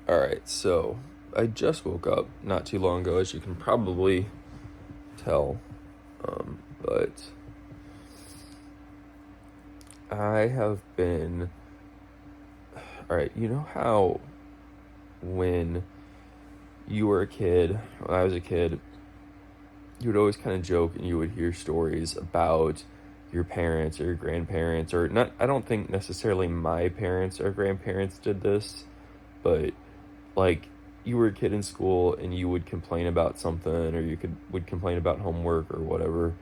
All right, so I just woke up not too long ago, as you can probably tell. But I have been. All right, you know how when you were a kid, when I was a kid, you would always kind of joke and you would hear stories about your parents or your grandparents, or not. I don't think necessarily my parents or grandparents did this, but like you were a kid in school and you would complain about something, or you would complain about homework or whatever,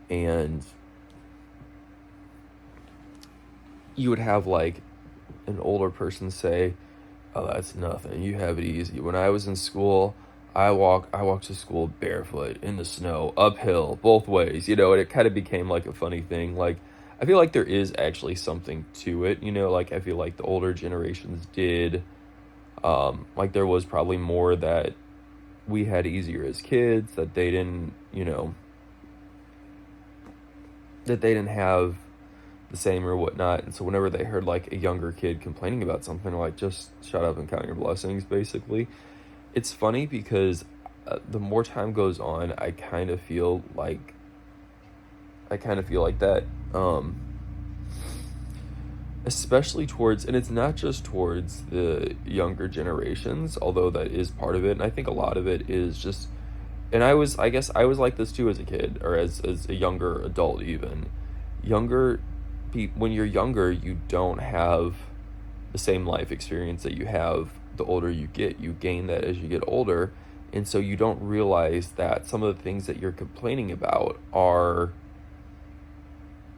and you would have like an older person say, "Oh, that's nothing, you have it easy." When I was in school, I walked to school barefoot in the snow, uphill both ways, and it kind of became like a funny thing. Like, I feel like there is actually something to it, like I feel like the older generations did. Like there was probably more that we had easier as kids, that they didn't, that they didn't have the same or whatnot. And so whenever they heard like a younger kid complaining about something, like, just shut up and count your blessings, basically. It's funny because the more time goes on, I kind of feel like that. Especially towards, and it's not just towards the younger generations, although that is part of it. And I think a lot of it is just, and I guess I was like this too as a kid, or as a younger adult even. Younger when you're younger, you don't have the same life experience that you have the older you get. You gain that as you get older. And so you don't realize that some of the things that you're complaining about are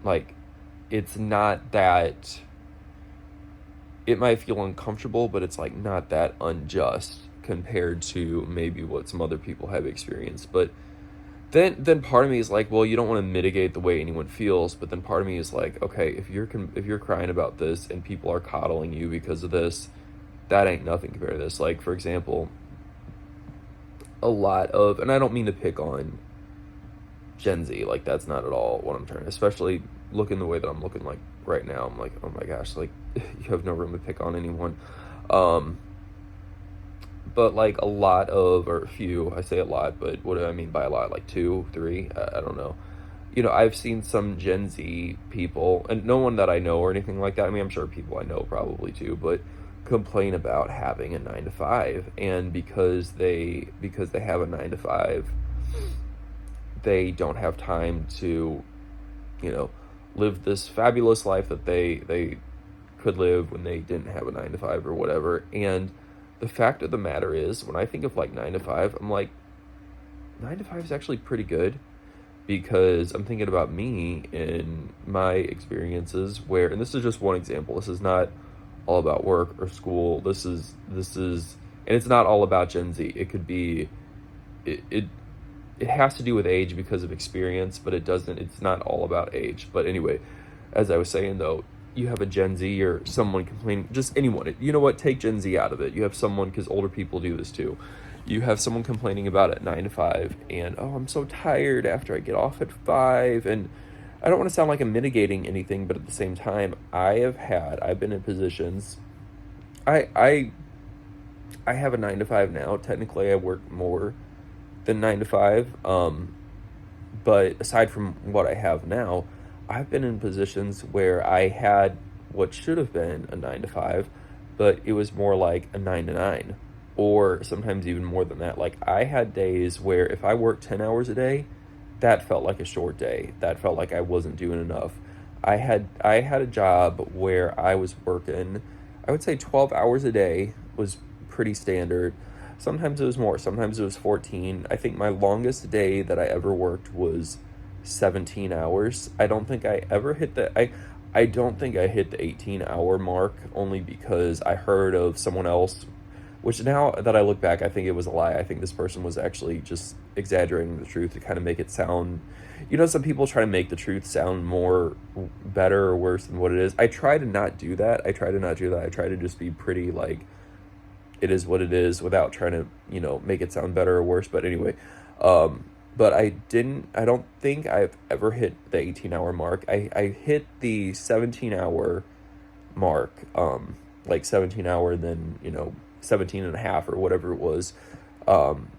like, it's not that, it might feel uncomfortable, but it's like not that unjust compared to maybe what some other people have experienced. But then part of me is like, well, you don't want to mitigate the way anyone feels, but then part of me is like, okay, if you're crying about this and people are coddling you because of this, that ain't nothing compared to this. Like, for example, a lot of, and I don't mean to pick on Gen Z, like that's not at all what I'm trying to, especially looking the way that I'm looking like right now. I'm like, oh my gosh, like you have no room to pick on anyone. Um, but like a lot of, or a few, I say a lot, but what do I mean by a lot? Like two, three, I don't know. I've seen some Gen Z people, and no one that I know or anything like that. I mean, I'm sure people I know probably too, but complain about having a 9 to 5, and because they have a 9 to 5, they don't have time to, you know, live this fabulous life that they could live when they didn't have a 9 to 5 or whatever. And the fact of the matter is, when I think of like 9 to 5, I'm like, 9 to 5 is actually pretty good, because I'm thinking about me and my experiences where, and this is just one example. This is not all about work or school. This is, and it's not all about Gen Z. It could be, it has to do with age because of experience, but it's not all about age. But anyway, as I was saying though, you have a Gen Z or someone complaining, just anyone, you know what, take Gen Z out of it. You have someone, because older people do this too. You have someone complaining about it 9 to 5, and, oh, I'm so tired after I get off at 5. And I don't want to sound like I'm mitigating anything, but at the same time, I've been in positions, I have a 9 to 5 now. Technically I work more than 9 to 5. But aside from what I have now, I've been in positions where I had what should have been a 9 to 5, but it was more like a 9 to 9, or sometimes even more than that. Like, I had days where if I worked 10 hours a day, that felt like a short day. That felt like I wasn't doing enough. I had a job where I was working, I would say 12 hours a day was pretty standard. Sometimes it was more, sometimes it was 14. I think my longest day that I ever worked was 17 hours. I don't think I hit the 18-hour mark, only because I heard of someone else, which now that I look back, I think it was a lie. I think this person was actually just exaggerating the truth to kind of make it sound, some people try to make the truth sound more better or worse than what it is. I try to not do that. I try to just be pretty, like, it is what it is, without trying to, make it sound better or worse. But anyway, but I don't think I've ever hit the 18-hour mark. I hit the 17-hour mark, like 17-hour, then 17 and a half or whatever it was. um,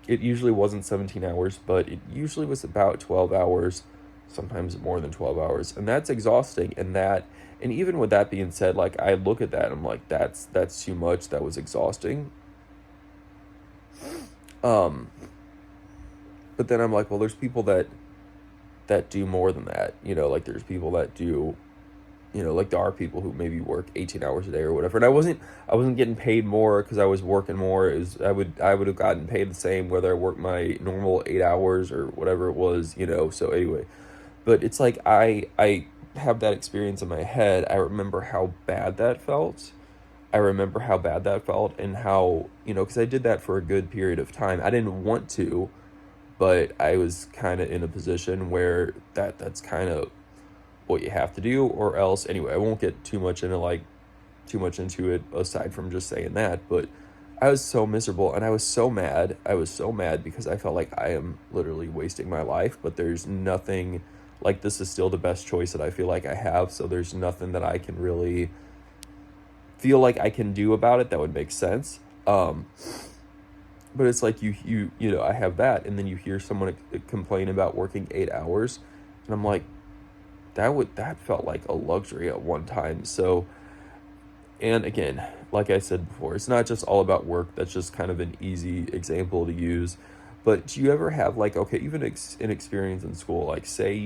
it usually wasn't 17 hours, but it usually was about 12 hours, sometimes more than 12 hours. And that's exhausting. And even with that being said, like I look at that and I'm like, that's too much. That was exhausting. Um, but then I'm like, well, there's people that do more than that. Like there's people that do, like there are people who maybe work 18 hours a day or whatever. And I wasn't getting paid more because I was working more. I would have gotten paid the same whether I worked my normal 8 hours or whatever it was. So anyway, but it's like I have that experience in my head. I remember how bad that felt. And how, because I did that for a good period of time. I didn't want to, but I was kind of in a position where that's kind of what you have to do, or else. Anyway, I won't get too much into it aside from just saying that. But I was so miserable and I was so mad. Because I felt like I am literally wasting my life, but there's nothing, like this is still the best choice that I feel like I have, so there's nothing that I can really feel like I can do about it that would make sense. But it's like I have that, and then you hear someone complain about working 8 hours, and I'm like, that felt like a luxury at one time. So, and again, like I said before, it's not just all about work. That's just kind of an easy example to use. But do you ever have, like, okay, even an experience in school, like say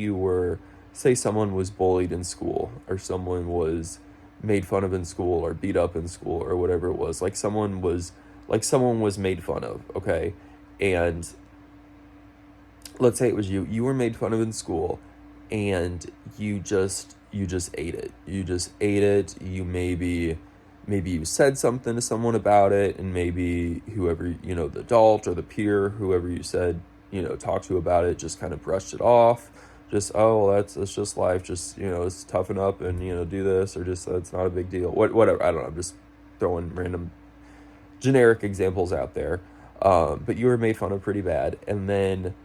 someone was bullied in school, or someone was made fun of in school, or beat up in school, or whatever it was, like someone was made fun of, okay? And let's say it was you were made fun of in school, and you just ate it. Maybe you said something to someone about it, and maybe whoever, the adult or the peer, whoever you said, talked to about it, just kind of brushed it off. Just, oh, well, that's just life. Just, it's toughen up and, do this, or just, it's not a big deal. Whatever. I don't know. I'm just throwing random generic examples out there. But you were made fun of pretty bad. And then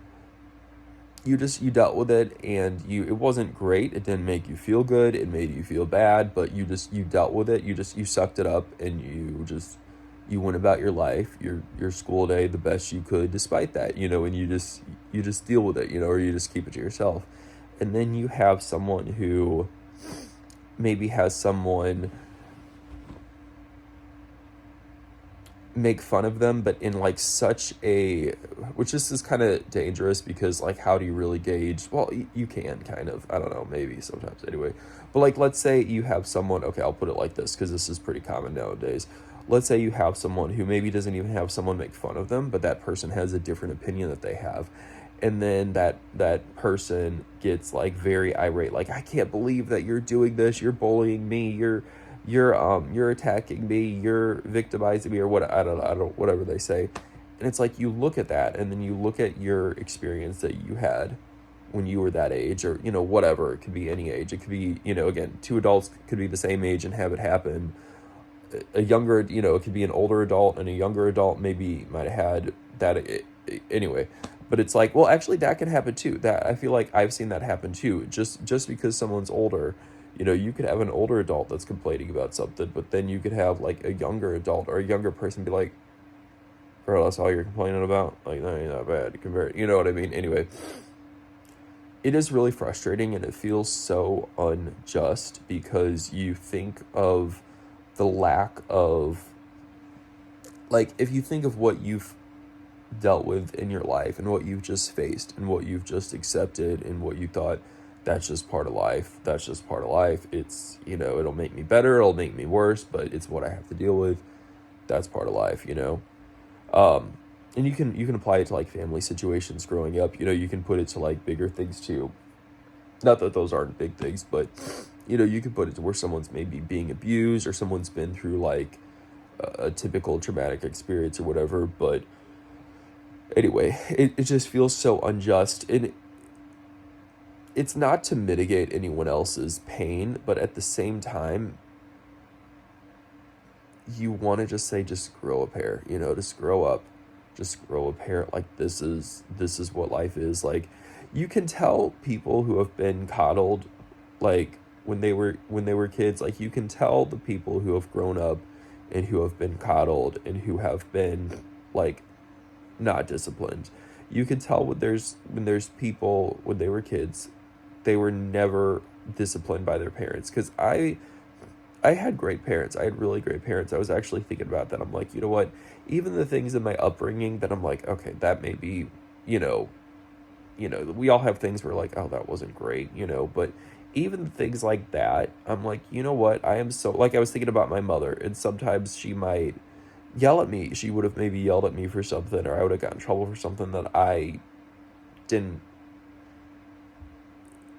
you dealt with it, and it wasn't great. It didn't make you feel good. It made you feel bad, but you dealt with it. You sucked it up, and you went about your life, your school day, the best you could despite that, and you just deal with it, or you just keep it to yourself. And then you have someone who maybe has someone make fun of them, but in like such a, which this is kind of dangerous, because like, how do you really gauge? Well, you can kind of, I don't know, maybe sometimes anyway. But like, let's say you have someone, okay, I'll put it like this because this is pretty common nowadays. Let's say you have someone who maybe doesn't even have someone make fun of them, but that person has a different opinion that they have. And then that person gets like very irate, like, I can't believe that you're doing this, you're bullying me, you're attacking me, you're victimizing me, or what, I don't, whatever they say. And it's like, you look at that, and then you look at your experience that you had when you were that age, or whatever. It could be any age. It could be, again, two adults could be the same age and have it happen. A younger, it could be an older adult and a younger adult maybe might have had that, anyway. But it's like, well, actually that can happen too. That, I feel like I've seen that happen too. Just because someone's older, you could have an older adult that's complaining about something, but then you could have like a younger adult or a younger person be like, bro, that's all you're complaining about? Like, that ain't that bad compared, you know what I mean? Anyway, it is really frustrating, and it feels so unjust, because you think of the lack of, like, if you think of what you've dealt with in your life, and what you've just faced, and what you've just accepted, and what you thought, that's just part of life. It's, it'll make me better, it'll make me worse, but it's what I have to deal with. That's part of life. And you can apply it to like family situations growing up. You can put it to like bigger things too. Not that those aren't big things, but you can put it to where someone's maybe being abused, or someone's been through like a typical traumatic experience or whatever. But anyway, it just feels so unjust. And it's not to mitigate anyone else's pain, but at the same time, you want to just say, just grow a pair, just grow up, just grow a pair. Like, this is what life is. Like, you can tell people who have been coddled, like, when they were kids, like you can tell the people who have grown up and who have been coddled and who have been like not disciplined. You can tell when there's people when they were kids, they were never disciplined by their parents. Because I had great parents. I had really great parents. I was actually thinking about that. I'm like, you know what? Even the things in my upbringing that I'm like, okay, that may be, you know, we all have things where like, oh, that wasn't great, but even things like that, I'm like, you know what? I am so, like, I was thinking about my mother, and sometimes she might yell at me. She would have maybe yelled at me for something, or I would have gotten in trouble for something that I didn't,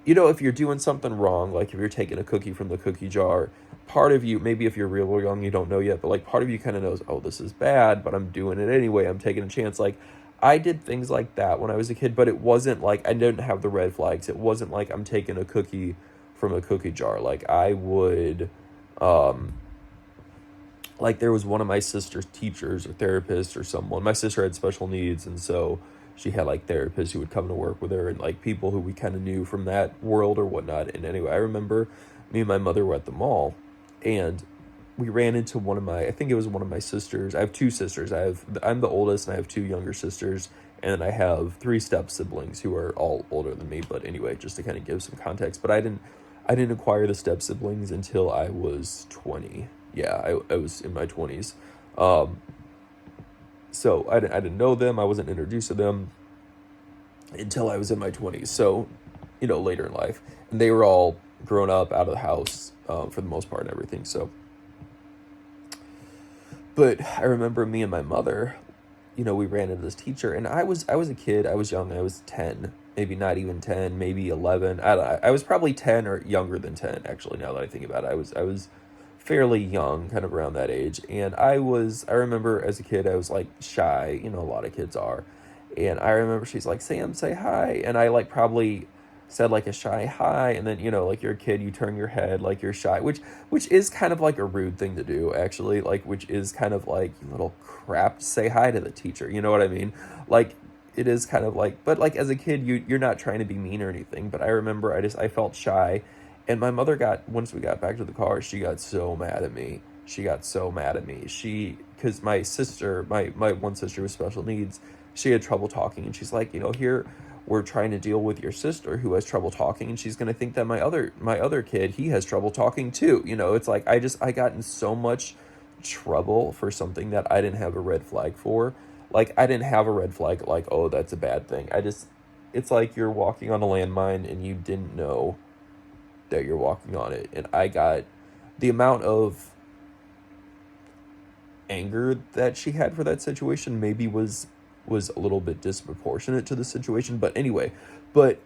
if you're doing something wrong, like if you're taking a cookie from the cookie jar, part of you, maybe if you're real young, you don't know yet, but like part of you kind of knows, oh, this is bad, but I'm doing it anyway. I'm taking a chance. Like I did things like that when I was a kid, but it wasn't like I didn't have the red flags. It wasn't like I'm taking a cookie from a cookie jar. Like I would, like there was one of my sister's teachers or therapists or someone. My sister had special needs, and so she had like therapists who would come to work with her and like people who we kind of knew from that world or whatnot. And anyway, I remember me and my mother were at the mall, and we ran into I think it was one of my sisters. I have two sisters. I'm the oldest, and I have two younger sisters, and then I have three step siblings who are all older than me. But anyway, just to kind of give some context, but I didn't acquire the step siblings until I was 20. Yeah, I was in my 20s. So I didn't know them. I wasn't introduced to them until I was in my 20s. So, later in life. And they were all grown up, out of the house, for the most part and everything. So, but I remember me and my mother, we ran into this teacher, and I was a kid. I was young. I was 10, maybe not even 10, maybe 11. I was probably 10 or younger than 10, actually, now that I think about it. I was fairly young, kind of around that age. And I remember as a kid, I was like shy, a lot of kids are. And I remember she's like, Sam, say hi. And I like probably said like a shy hi. And then, like you're a kid, you turn your head like you're shy, which is kind of like a rude thing to do, actually, like, which is kind of like, you little crap, say hi to the teacher. You know what I mean? Like, it is kind of like, but like as a kid, you're not trying to be mean or anything. But I remember I felt shy. And my mother once we got back to the car, she got so mad at me. Because my sister, my one sister with special needs, she had trouble talking. And she's like, here we're trying to deal with your sister who has trouble talking. And she's going to think that my other kid, he has trouble talking too. It's like, I got in so much trouble for something that I didn't have a red flag for. Like, I didn't have a red flag, like, oh, that's a bad thing. It's like you're walking on a landmine and you didn't know that you're walking on it. And I got the amount of anger that she had for that situation maybe was a little bit disproportionate to the situation. But anyway, but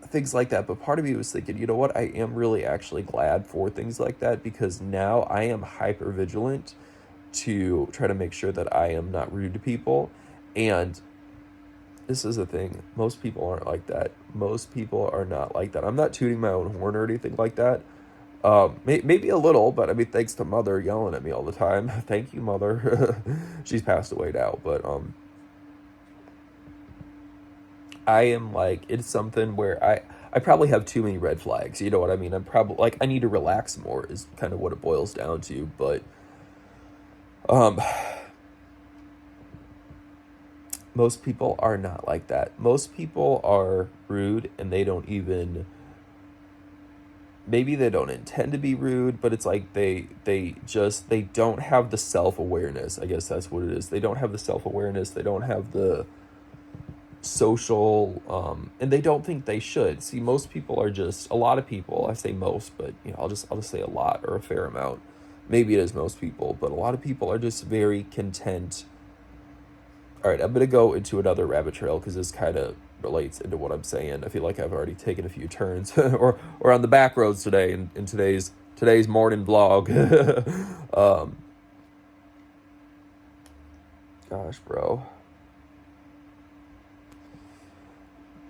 things like that. But part of me was thinking, you know what? I am really actually glad for things like that, because now I am hyper vigilant to try to make sure that I am not rude to people. And this is the thing. Most people aren't like that. Most people are not like that. I'm not tooting my own horn or anything like that. Maybe a little, but I mean, thanks to Mother yelling at me all the time. Thank you, Mother. She's passed away now, but I am like, it's something where I probably have too many red flags. You know what I mean? I'm probably like, I need to relax more is kind of what it boils down to. But most people are not like that. Most people are rude, and they don't even, maybe they don't intend to be rude, but it's like they don't have the self-awareness. I guess that's what it is. They don't have the self-awareness. They don't have the social, and they don't think they should. See, most people are just, a lot of people, I say most, but I'll just say a lot or a fair amount. Maybe it is most people, but a lot of people are just very content. All right, I'm going to go into another rabbit trail because this kind of relates into what I'm saying. I feel like I've already taken a few turns or on the back roads today in today's morning vlog. Gosh, bro.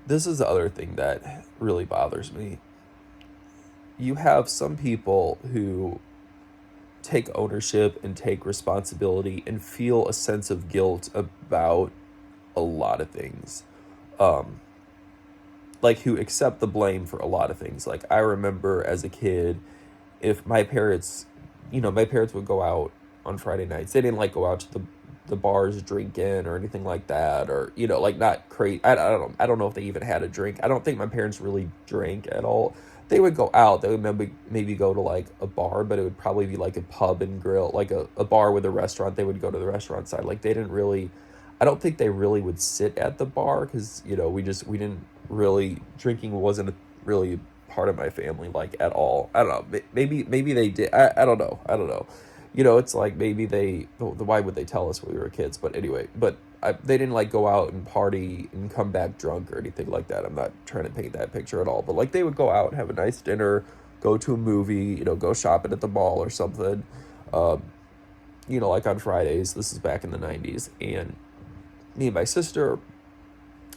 This is the other thing that really bothers me. You have some people who take ownership and take responsibility and feel a sense of guilt about a lot of things. like who accept the blame for a lot of things. Like I remember as a kid, if my parents, my parents would go out on Friday nights. They didn't like go out to the bars drinking or anything like that, or like not crazy. I don't know if they even had a drink. I don't think my parents really drank at all. They would go out. They would maybe go to like a bar, but it would probably be like a pub and grill, like a bar with a restaurant. They would go to the restaurant side. Like they didn't really, I don't think they really would sit at the bar because we didn't really, drinking wasn't really part of my family like at all. I don't know. Maybe they did. I don't know. I don't know. It's like maybe why would they tell us when we were kids? But anyway, they didn't like go out and party and come back drunk or anything like that. I'm not trying to paint that picture at all. But like they would go out, have a nice dinner, go to a movie, go shopping at the mall or something. Like on Fridays. This is back in the 90s. And me and my sister,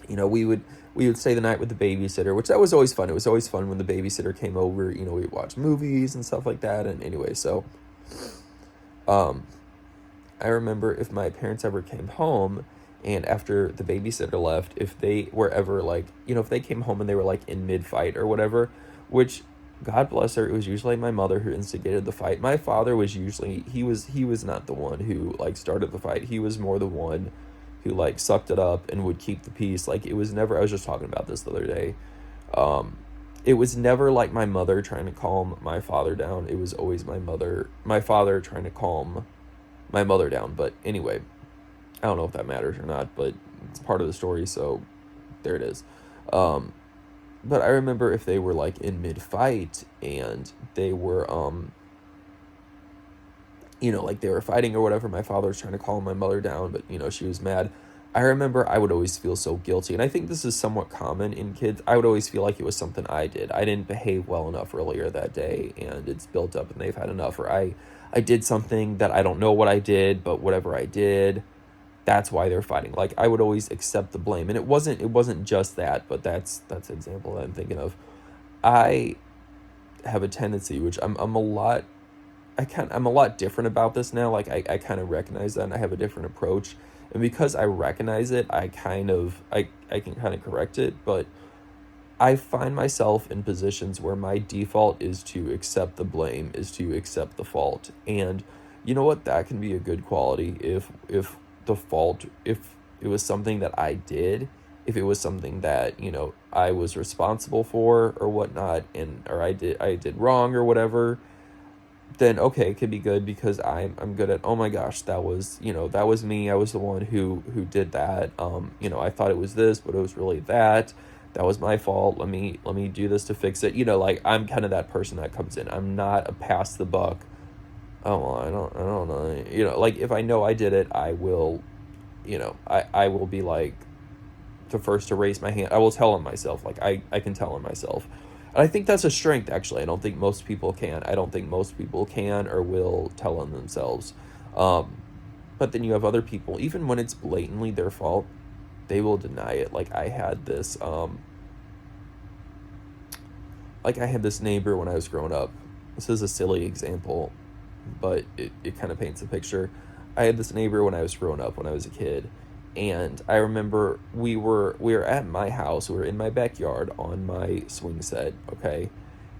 we would stay the night with the babysitter, which that was always fun. It was always fun when the babysitter came over. We'd watch movies and stuff like that. And anyway, so I remember if my parents ever came home and after the babysitter left, if they were ever like, if they came home and they were like in mid-fight or whatever, which God bless her, it was usually my mother who instigated the fight. My father was usually, he was not the one who like started the fight. He was more the one who like sucked it up and would keep the peace. Like it was never, I was just talking about this the other day. It was never like my mother trying to calm my father down. It was always my father trying to calm my mother down. But anyway, I don't know if that matters or not, but it's part of the story, so there it is. But I remember if they were like in mid-fight and they were, like they were fighting or whatever, my father was trying to calm my mother down, but she was mad. I remember I would always feel so guilty, and I think this is somewhat common in kids. I would always feel like it was something I did. I didn't behave well enough earlier that day, and it's built up, and they've had enough. Or I did something that I don't know what I did, but whatever I did, that's why they're fighting. Like I would always accept the blame, and it wasn't just that, but that's an example that I'm thinking of. I have a tendency, which I'm a lot different about this now. Like I kind of recognize that, and I have a different approach. And because I recognize it, I can kind of correct it. But I find myself in positions where my default is to accept the blame, is to accept the fault. And you know what? That can be a good quality if the fault, if it was something that I did, if it was something that, I was responsible for or whatnot, or I did wrong or whatever, then okay, it could be good because I'm good at, oh my gosh, that was me. I was the one who did that. I thought it was this, but it was really that. That was my fault. Let me do this to fix it. Like I'm kind of that person that comes in. I'm not a pass the buck. Oh, well, I don't know. Like if I know I did it, I will, I will be like the first to raise my hand. I will tell on myself. Like I can tell on myself. And I think that's a strength, actually. I don't think most people can. I don't think most people can or will tell on themselves. But then you have other people, even when it's blatantly their fault, they will deny it. Like I had this neighbor when I was growing up. This is a silly example, but it kind of paints a picture. I had this neighbor when I was growing up, when I was a kid. And I remember we were at my house. We were in my backyard on my swing set, okay?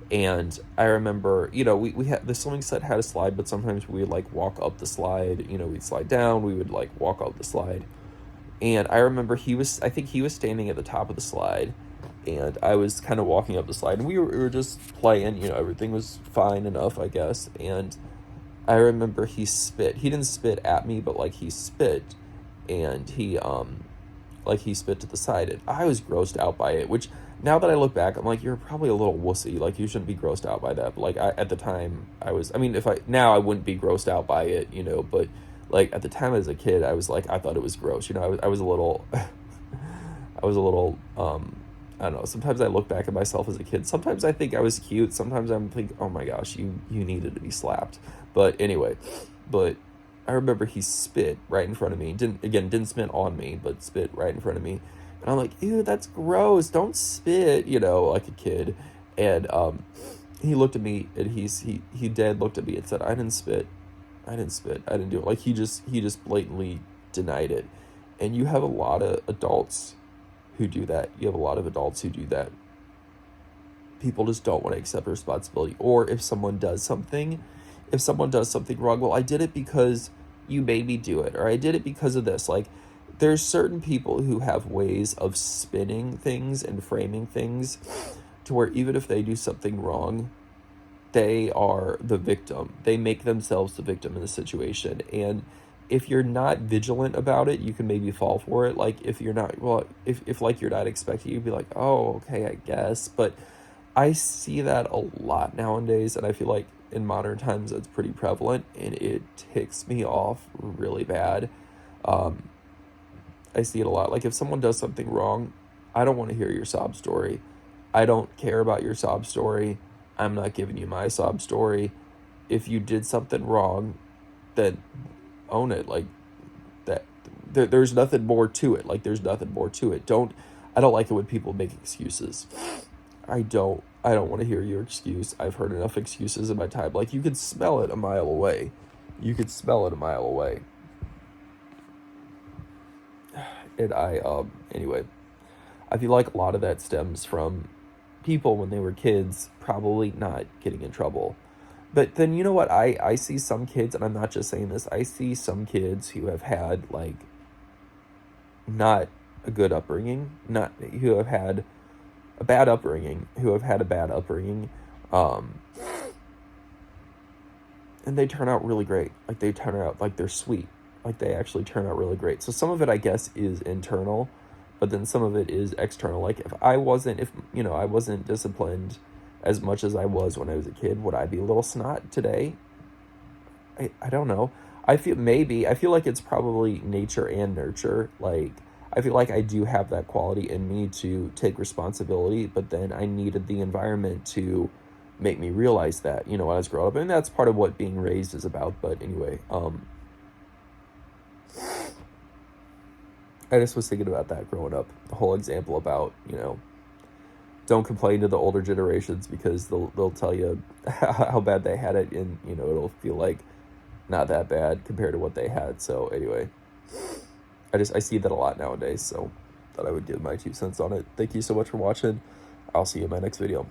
And I remember, we had the swing set had a slide, but sometimes we would like walk up the slide. We'd slide down. We would like walk up the slide. And I remember I think he was standing at the top of the slide, and I was kind of walking up the slide, and we were just playing. Everything was fine enough, I guess. And I remember he spit. He didn't spit at me, but like he spit. And he spit to the side, and I was grossed out by it, which now that I look back, I'm like, you're probably a little wussy, like you shouldn't be grossed out by that. But like at the time I was, I wouldn't be grossed out by it, but like at the time as a kid, I was like, I thought it was gross, I was a little I was a little I don't know, sometimes I look back at myself as a kid, sometimes I think I was cute, sometimes I'm thinking, oh my gosh, you needed to be slapped. But anyway, I remember he spit right in front of me. Didn't spit on me, but spit right in front of me. And I'm like, ew, that's gross. Don't spit, like a kid. And he looked at me, and he dead looked at me and said, I didn't spit. I didn't do it. Like he just blatantly denied it. And you have a lot of adults who do that. You have a lot of adults who do that. people just don't want to accept responsibility. Or if someone does something wrong, well, I did it because you made me do it, or I did it because of this. Like, there's certain people who have ways of spinning things and framing things to where even if they do something wrong, they are the victim. They make themselves the victim in the situation. And if you're not vigilant about it, you can maybe fall for it. Like, if you're not, well, if like you're not expecting, you'd be like, oh, okay, I guess. But I see that a lot nowadays, and I feel like in modern times it's pretty prevalent, and it ticks me off really bad. Um, I see it a lot. Like, if someone does something wrong, I don't want to hear your sob story. I don't care about your sob story. I'm not giving you my sob story. If you did something wrong, then own it. Like, that, there's nothing more to it. Like, there's nothing more to it. I don't like it when people make excuses. I don't want to hear your excuse. I've heard enough excuses in my time. Like, you could smell it a mile away. You could smell it a mile away. And anyway, I feel like a lot of that stems from people when they were kids probably not getting in trouble. But then, you know what? I see some kids, and I'm not just saying this, I see some kids who have had, like, not a good upbringing, not who have had a bad upbringing, um, and they turn out really great. Like, they turn out, like, they're sweet. Like, they actually turn out really great. So some of it, I guess, is internal, but then some of it is external. Like, if I wasn't disciplined as much as I was when I was a kid, would I be a little snot today? I don't know. I feel like it's probably nature and nurture. Like, I feel like I do have that quality in me to take responsibility, but then I needed the environment to make me realize that, when I was growing up. And that's part of what being raised is about. But anyway, I just was thinking about that growing up. The whole example about, don't complain to the older generations because they'll tell you how bad they had it, and, it'll feel like not that bad compared to what they had. So anyway, I see that a lot nowadays, so thought I would give my 2 cents on it. Thank you so much for watching. I'll see you in my next video.